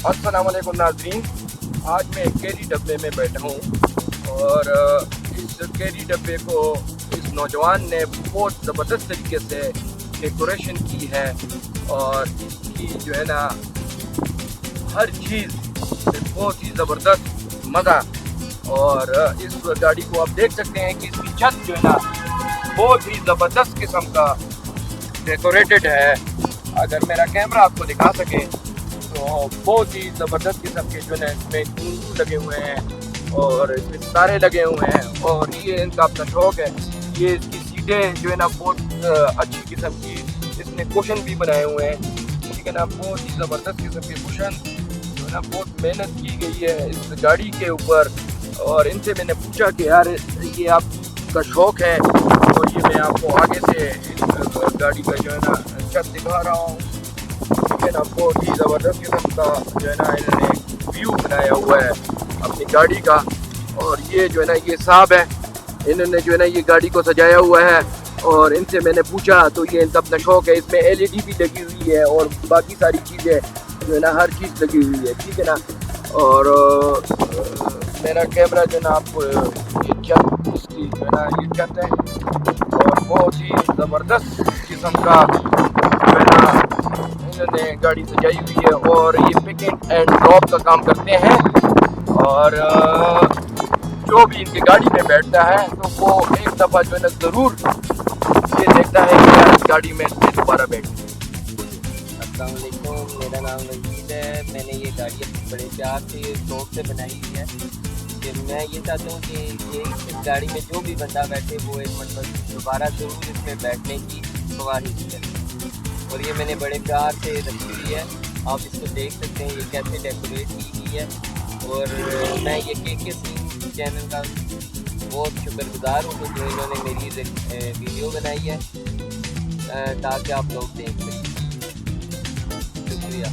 अस्सलाम वालेकुम नाज़रीन। आज मैं एक कैरी डब्बे में बैठा हूँ और इस कैरी डब्बे को इस नौजवान ने बहुत ज़बरदस्त तरीके से डेकोरेशन की है और इसकी जो है ना हर चीज़ बहुत ही ज़बरदस्त मज़ा। और इस गाड़ी को आप देख सकते हैं कि इसकी छत जो है ना बहुत ही ज़बरदस्त किस्म का डेकोरेटेड है। अगर मेरा कैमरा आपको दिखा सके तो बहुत ही ज़बरदस्त किस्म के जो है इसमें टूल लगे हुए हैं और इसमें सितारे लगे हुए हैं और ये इनका अपना शौक है। ये इसकी सीटें जो है ना बहुत अच्छी किस्म की इसने कुशन भी बनाए हुए हैं, ठीक है ना। बहुत ही ज़बरदस्त किस्म के कुशन जो है ना बहुत मेहनत की गई है इस गाड़ी के ऊपर। और इनसे मैंने पूछा कि यार ये आपका शौक़ है, और ये मैं आपको आगे से इस गाड़ी का जो है ना छत दिखा रहा हूँ, ठीक है ना। बहुत ही ज़बरदस्त किस्म का जो है ना इन्होंने व्यू बनाया हुआ है अपनी गाड़ी का। और ये जो है ना ये साहब है, इन्होंने जो है ना ये गाड़ी को सजाया हुआ है। और इनसे मैंने पूछा तो ये इनका अपना शौक़ है। इसमें LED भी लगी हुई है और बाकी सारी चीज़ें जो है ना हर चीज़ लगी हुई है, ठीक है ना। और मेरा कैमरा जो है ना आपको ये छत इसकी जो है ना ये छत है और बहुत ही ज़बरदस्त किस्म का जो है ना इन्होंने गाड़ी सजाई हुई है। और ये पिक एंड ड्रॉप का काम करते हैं और जो भी इनकी गाड़ी में बैठता है तो वो एक दफ़ा जो है ना ज़रूर ये देखता है कि यार इस गाड़ी में दोबारा बैठे। अस्सलाम वालेकुम, मेरा नाम वजीद है। मैंने ये गाड़ी अपने बड़े प्यार से शौक से बनाई हुई है कि मैं ये चाहता हूँ कि ये इस गाड़ी में जो भी बंदा बैठे वो एक मतलब दोबारा ज़रूर इसमें बैठने की ख्वाहिश करे। और ये मैंने बड़े प्यार से रखी हुई है, आप इसको देख सकते हैं ये कैसे डेकोरेट की गई है। और मैं ये के सिंह चैनल का बहुत शुक्रगुजार हूँ जो इन्होंने मेरी वीडियो बनाई है ताकि आप लोग देख सकें। शुक्रिया।